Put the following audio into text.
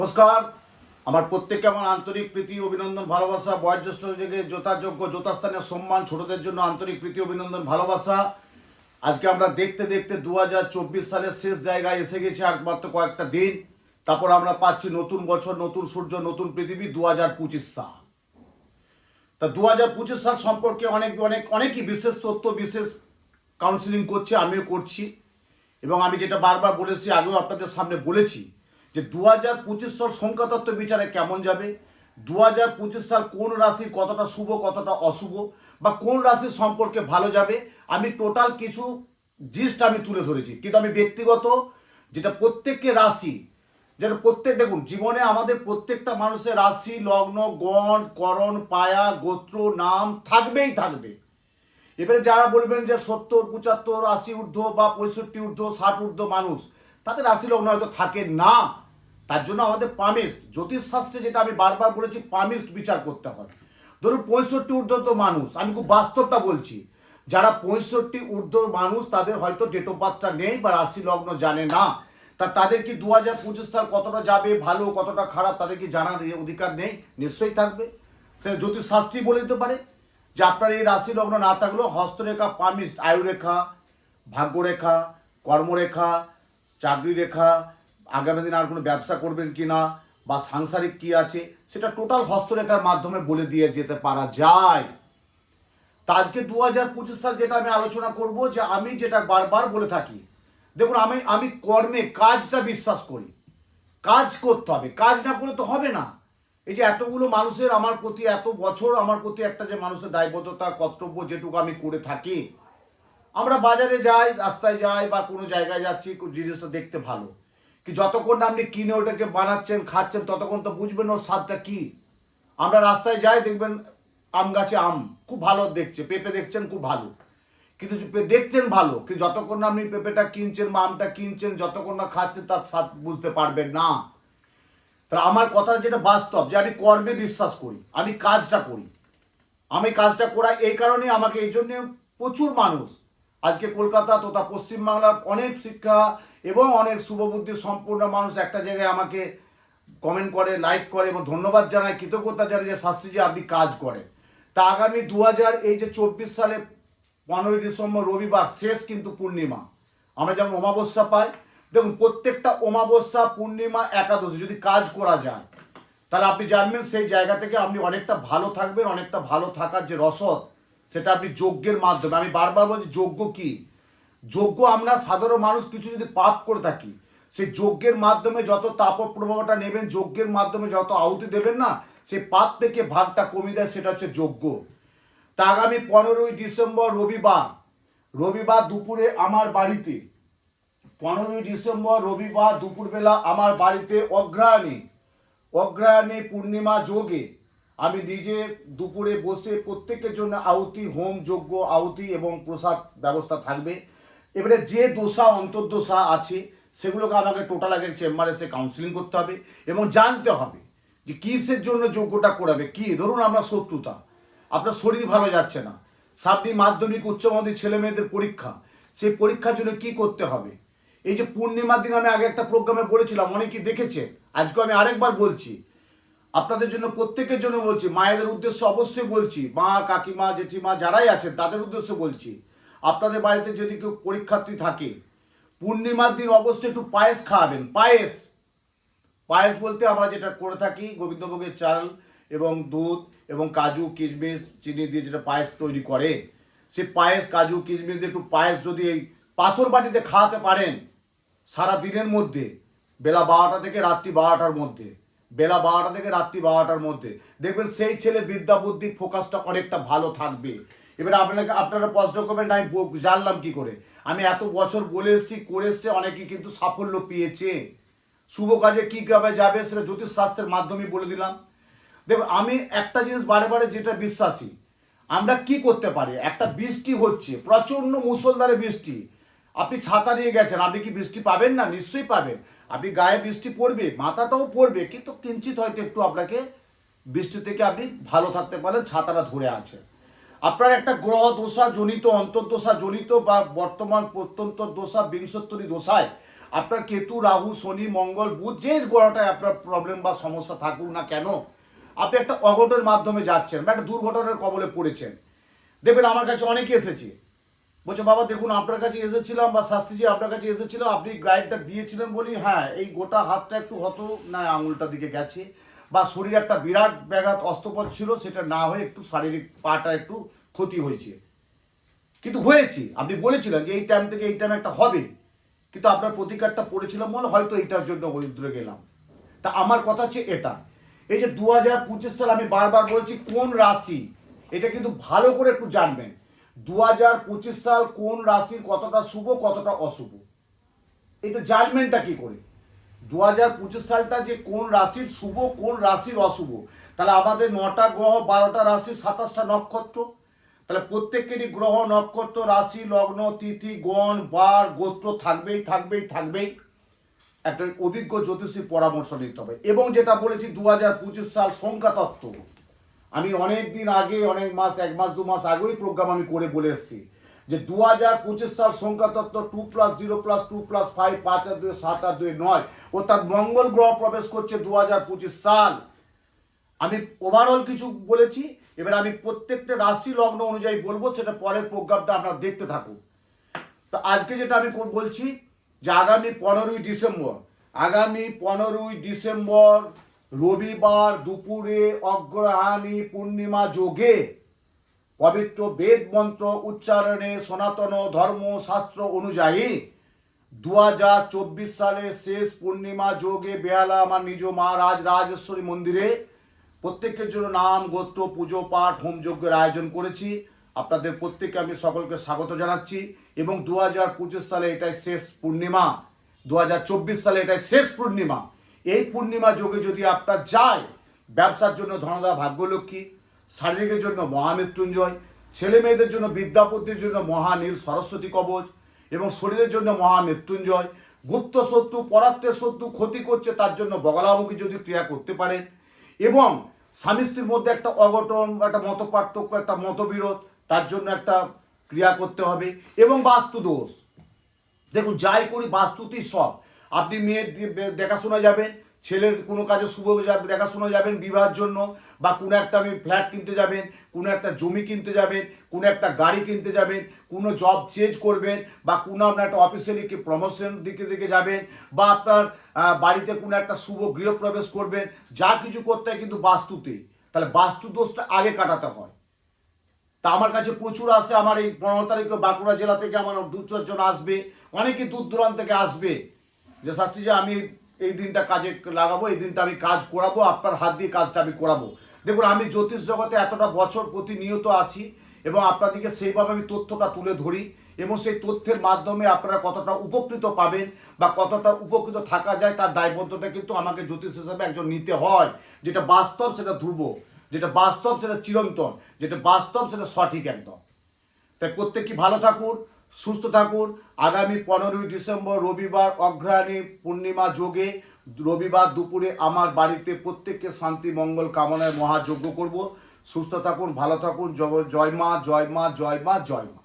নমস্কার। আমার প্রত্যেককে আমার আন্তরিক প্রীতি অভিনন্দন ভালোবাসা। বয়োজ্যেষ্ঠ থেকে যথাযোগ্য যথাস্থানীয় সম্মান, ছোটদের জন্য আন্তরিক প্রীতি অভিনন্দন ভালোবাসা। আজকে আমরা দেখতে দেখতে 2024 সালের শেষ জায়গায় এসে গেছি। আর মাত্র কয়েকটা দিন, তারপর আমরা পাচ্ছি নতুন বছর, নতুন সূর্য, নতুন পৃথিবী, 2025 সাল। তা 2025 সাল সম্পর্কে অনেকই বিশেষ তথ্য, বিশেষ কাউন্সিলিং করছে, আমিও করছি। এবং আমি যেটা বারবার বলেছি, আগেও আপনাদের সামনে বলেছি যে 2025 সাল সংখ্যাতত্ত্ব বিচারে কেমন যাবে, 2025 সাল কোন রাশির কতটা শুভ কতটা অশুভ, বা কোন রাশির সম্পর্কে ভালো যাবে, আমি টোটাল কিছু জিনিস আমি তুলে ধরেছি। কিন্তু আমি ব্যক্তিগত যেটা প্রত্যেককে রাশি, যেটা দেখুন জীবনে আমাদের প্রত্যেকটা মানুষের রাশি, লগ্ন, গণ, করণ, পায়া, গোত্র, নাম থাকবেই থাকবে। এবারে যারা বলবেন যে 70, 75, 80 ঊর্ধ্ব বা 65 ঊর্ধ্ব, 60 ঊর্ধ্ব মানুষ, তাদের রাশি লগ্ন হয়তো থাকে না। তার জন্য আমাদের পামিস্ট জ্যোতিষশাস্ত্রে, যেটা আমি বারবার বলেছি, পামিস্ট বিচার করতে হয়। ধরুন 65 ঊর্ধ্ব তো মানুষ, আমি খুব বাস্তবটা বলছি, যারা 65 ঊর্ধ্ব মানুষ তাদের হয়তো ডেট অফ বার্থটা নেই বা রাশি লগ্ন জানে না। তাদের কি 2025 সাল কতটা যাবে ভালো কতটা খারাপ তাদের কি জানার অধিকার নেই? নিশ্চয়ই থাকবে। সেটা জ্যোতিষশাস্ত্রী বলে দিতে পারে যে আপনার এই রাশি লগ্ন না থাকলেও হস্তরেখা, পামিস্ট, আয়ুরেখা, ভাগ্যরেখা, কর্মরেখা, চাকরি রেখা, আগামী দিনে আর কোনো ব্যবসা করবেন কি না, বা সাংসারিক কি আছে, সেটা টোটাল হস্তরেখার মাধ্যমে বলে দিয়ে যেতে পারা যায়। তা আজকে 2025 সাল যেটা আমি আলোচনা করব, যে আমি যেটা বারবার বলে থাকি, দেখুন আমি কর্মে কাজটা বিশ্বাস করি। কাজ করতে হবে, কাজ না করলে তো হবে না। এই যে এতগুলো মানুষের আমার প্রতি, এত বছর আমার প্রতি একটা যে মানুষের দায়বদ্ধতা, কর্তব্য যেটুকু আমি করে থাকি, আমরা বাজারে যাই, রাস্তায় যাই বা কোনো জায়গায় যাচ্ছি, জিনিসটা দেখতে ভালো, কি যতক্ষণ না আপনি কিনে ওটাকে বানাচ্ছেন, খাচ্ছেন, ততক্ষণ তো বুঝবেন ওর স্বাদটা কি। আমরা রাস্তায় যাই, দেখবেন আম গাছে আম খুব ভালো দেখছে, পেঁপে দেখছেন খুব ভালো, কিন্তু দেখছেন ভালো, কিন্তু যতক্ষণ না আপনি পেঁপেটা কিনছেন বা আমটা কিনছেন, যতক্ষণ না খাচ্ছেন, তার স্বাদ বুঝতে পারবেন না। তাহলে আমার কথা যেটা বাস্তব, যে আমি কর্মে বিশ্বাস করি, আমি কাজটা করি। আমি কাজটা করা এই কারণে, আমাকে এই জন্যে প্রচুর মানুষ আজকে কলকাতা তথা পশ্চিমবাংলার অনেক শিক্ষা এবং অনেক শুভবুদ্ধি সম্পূর্ণ মানুষ একটা জায়গায় আমাকে কমেন্ট করে, লাইক করে এবং ধন্যবাদ জানায়, কৃতজ্ঞতা জানায় যে শাস্ত্রীজি আপনি কাজ করেন। তা আগামী 2024 সালে 15ই ডিসেম্বর রবিবার শেষ কিন্তু পূর্ণিমা, আমরা যেমন অমাবস্যা পাই, দেখুন প্রত্যেকটা অমাবস্যা, পূর্ণিমা, একাদশী যদি কাজ করা যায়, তাহলে আপনি জানবেন সেই জায়গা থেকে আপনি অনেকটা ভালো থাকবেন। অনেকটা ভালো থাকার যে রসদ, সেটা আপনি যজ্ঞের মাধ্যমে, আমি বারবার বলছি যজ্ঞ কি, যজ্ঞ আমরা সাধারণ মানুষ কিছু যদি পাপ করে থাকি, সেই যজ্ঞের মাধ্যমে যত তাপপ্রবাহটা নেবেন, যজ্ঞের মাধ্যমে যত আহুতি দেবেন না, সেই পাপ থেকে ভাগটা কমিয়ে দেয়, সেটা হচ্ছে যজ্ঞ। তা আগামী 15ই ডিসেম্বর রবিবার দুপুরে আমার বাড়িতে, 15ই ডিসেম্বর রবিবার দুপুরবেলা আমার বাড়িতে অগ্রহায়ণী পূর্ণিমা যোগে আমি নিজে দুপুরে বসে প্রত্যেকের জন্য আহুতি, হোম, যজ্ঞ, আহুতি এবং প্রসাদ ব্যবস্থা থাকবে। এবারে যে দোষা অন্তর্দশা আছে সেগুলোকে আমাকে টোটাল আগে চেম্বারে এসে কাউন্সিলিং করতে হবে এবং জানতে হবে যে কিসের জন্য যজ্ঞটা করাবে। কি ধরুন আমরা শত্রুতা, আপনার শরীর ভালো যাচ্ছে না, সামনে মাধ্যমিক উচ্চ মাধ্যমিক ছেলে মেয়েদের পরীক্ষা, সেই পরীক্ষার জন্য কি করতে হবে। এই যে পূর্ণিমার দিন আমি আগে একটা প্রোগ্রামে বলেছিলাম, অনেকেই দেখেছে, আজকে আমি আরেকবার বলছি, আপনাদের জন্য প্রত্যেকের জন্য বলছি, মায়েদের উদ্দেশ্যে অবশ্যই বলছি, মা, কাকিমা, জেঠিমা যারাই আছেন তাদের উদ্দেশ্যে বলছি, আপনাদের বাড়িতে যদি কেউ পরীক্ষার্থী থাকে, পূর্ণিমার দিন অবশ্যই একটু পায়েস খাওয়াবেন। পায়েস বলতে আমরা যেটা করে থাকি, গোবিন্দভোগের চাল এবং দুধ এবং কাজু কিশমিশ চিনি দিয়ে যেটা পায়েস তৈরি করে, সে পায়েস, কাজু কিশমিশ দিয়ে একটু পায়েস যদি এই পাথর বাটিতে খাওয়াতে পারেন সারা দিনের মধ্যে, বেলা 12টা থেকে রাত্রি 12টার মধ্যে, বেলা 12টা থেকে রাত্রি 12টার মধ্যে, দেখবেন সেই ছেলে বিদ্যা বুদ্ধি ফোকাসটা অনেকটা ভালো থাকবে। এবারে আপনারা প্রশ্ন করবেন, আমি জানলাম কি করে? আমি এত বছর বলে এসেছি, করে এসছে, অনেকেই কিন্তু সাফল্য পেয়েছে। শুভ কাজে কীভাবে যাবে সেটা জ্যোতিষশাস্ত্রের মাধ্যমে বলে দিলাম। দেখুন আমি একটা জিনিস বারে বারে যেটা বিশ্বাসী, আমরা কি করতে পারি, একটা বৃষ্টি হচ্ছে, প্রচণ্ড মুষলধারে বৃষ্টি, আপনি ছাতা নিয়ে গেছেন, আপনি কি বৃষ্টি পাবেন না? নিশ্চয়ই পাবেন। আপনি গায়ে বৃষ্টি পড়বে, মাথাটাও পড়বে, কিন্তু কিঞ্চিত হয়তো একটু আপনাকে বৃষ্টি থেকে আপনি ভালো থাকতে পারেন, ছাতাটা ধরে আছে। আপনার একটা গ্রহ দোষা জনিত, অন্তর্দশা জনিত বা বর্তমান প্রত্যন্ত দোষা, বিংশোত্তরী দোষায় আপনার কেতু রাহু শনি মঙ্গল বুধ যে গ্রহটায় আপনার প্রবলেম বা সমস্যা থাকুক না কেন, আপনি একটা অঘটনের মাধ্যমে যাচ্ছেন বা একটা দুর্ঘটনার কবলে পড়েছেন। দেখবেন আমার কাছে অনেকে এসেছে, বলছে বাবা দেখুন আপনার কাছে এসেছিলাম বা শাস্ত্রীজি আপনার কাছে এসেছিলাম, আপনি গাইডটা দিয়েছিলেন বলি হ্যাঁ এই গোটা হাতটা একটু হতো না আঙুলটা দিকে গেছে, বা শরীরে একটা বিরাট ব্যাঘাত অস্ত্রোপচার ছিল, সেটা না হয়ে একটু শারীরিক পাটা একটু ক্ষতি হয়েছে, কিন্তু হয়েছে আপনি বলেছিলেন যে এই টাইম থেকে এই টাইম একটা হবে, কিন্তু আপনার প্রতিকারটা পড়েছিলাম বলে হয়তো এইটার জন্য উদ্রে গেলাম। তা আমার কথা হচ্ছে এটা, এই যে 2025 সাল আমি বারবার বলেছি কোন রাশি, এটা কিন্তু ভালো করে একটু জানবেন 2025 সাল কোন রাশির কতটা শুভ কতটা অশুভ, এটা জাজমেন্টটা কি করে 2025 সালটা যে কোন রাশির শুভ কোন রাশির অশুভ, তাহলে আমাদের 9টা গ্রহ 12টা রাশি 27টা নক্ষত্র, তাহলে প্রত্যেকেরই গ্রহ নক্ষত্র রাশি লগ্ন তিথি গণ বার গোত্র থাকবেই থাকবেই থাকবেই, একটা অভিজ্ঞ জ্যোতিষীর পরামর্শ নিতে হবে। এবং যেটা বলেছি 2025 সাল সংখ্যা তত্ত্ব, আমি অনেক দিন আগে অনেক মাস 1 মাস 2 মাস আগেই প্রোগ্রাম আমি করে বলে এসেছি যে 2025 সাল সংখ্যা তত্ত্ব 2+0+2+5 5 আর 2 7 আর 2 9, অর্থাৎ মঙ্গল গ্রহ প্রবেশ করছে 2025 সাল। আমি ওভারঅল কিছু বলেছি, এবার আমি প্রত্যেকটা রাশি লগ্ন অনুযায়ী বলবো, সেটা পরের প্রোগ্রামটা আপনারা দেখতে থাকুন। তো আজকে যেটা আমি বলছি যে আগামী 15ই ডিসেম্বর রবিবার দুপুরে অগ্রহায়ণী পূর্ণিমা যোগে পবিত্র বেদ মন্ত্র উচ্চারণে সনাতন ধর্মশাস্ত্র অনুযায়ী 2024 সালের শেষ পূর্ণিমা যোগে বেহালা আমার নিজ মহারাজ রাজেশ্বরী মন্দিরে প্রত্যেকের জন্য নাম গোত্র পুজো পাঠ হোমযজ্ঞের আয়োজন করেছি। আপনাদের প্রত্যেককে আমি সকলকে স্বাগত জানাচ্ছি। এবং 2025 সালে এটাই শেষ পূর্ণিমা, 2024 সালে এটাই শেষ পূর্ণিমা। এই পূর্ণিমা যোগে যদি আপনার যায়, ব্যবসার জন্য ধনদা ভাগ্যলক্ষ্মী, শারীরিকের জন্য মহামৃত্যুঞ্জয়, ছেলে মেয়েদের জন্য বিদ্যাপতির জন্য মহানীল সরস্বতী কবচ, এবং শরীরের জন্য মহামৃত্যুঞ্জয়, গুপ্ত শত্রু পরাত্মের শত্রু ক্ষতি করছে তার জন্য বগলামুখী যদি ক্রিয়া করতে পারেন, এবং স্বামী স্ত্রীর মধ্যে একটা অঘটন একটা মত পার্থক্য একটা মতবিরোধ তার জন্য একটা ক্রিয়া করতে হবে, এবং বাস্তু দোষ। দেখুন যাই করি বাস্তুতেই সব, আপনি মেয়ের দেখাশোনা যাবেন, ছেলের কোনো কাজে শুভ দেখাশোনা যাবেন বিবাহের জন্য, বা কোনো একটা আমি ফ্ল্যাট কিনতে যাবেন, কোনো একটা জমি কিনতে যাবেন, কোনো একটা গাড়ি কিনতে যাবেন, কোনো জব চেঞ্জ করবেন, বা কোনো আপনার একটা অফিসিয়ালি প্রমোশন দিকে দিকে যাবেন, বা আপনার বাড়িতে কোনো একটা শুভ গৃহপ্রবেশ করবেন, যা কিছু করতে হয় কিন্তু বাস্তুতেই, তাহলে বাস্তু দোষটা আগে কাটাতে হয়। তা আমার কাছে প্রচুর আসে, আমার এই 15 তারিখে বাঁকুড়া জেলা থেকে আমার 2-4 জন আসবে, অনেকে দূর দূরান্ত থেকে আসবে যে শাস্ত্রী যে আমি এই দিনটা কাজে লাগাবো, এই দিনটা আমি কাজ করাবো, আপনার হাত দিয়ে কাজটা আমি করাবো। দেখুন আমি জ্যোতিষ জগতে এতটা বছর প্রতিনিয়ত আছি, এবং আপনাদেরকে সেইভাবে আমি তথ্যটা তুলে ধরি, এবং সেই তথ্যের মাধ্যমে আপনারা কতটা উপকৃত পাবেন বা কতটা উপকৃত থাকা যায় তার দায়বদ্ধতা কিন্তু আমাকে জ্যোতিষ হিসাবে একজন নিতে হয়। যেটা বাস্তব সেটা ধ্রুব, যেটা বাস্তব সেটা চিরন্তন, যেটা বাস্তব সেটা সঠিক একদম। তাই প্রত্যেকেই ভালো থাকুন, সুস্থ থাকুন। আগামী 15ই ডিসেম্বর রবিবার অগ্রহায়ণী পূর্ণিমা যোগে রবিবার দুপুরে আমার বাড়িতে প্রত্যেককে শান্তি মঙ্গল কামনায় মহাযজ্ঞ করব। সুস্থ থাকুন, ভালো থাকুন। জয় মা, জয় মা, জয় মা, জয় মা।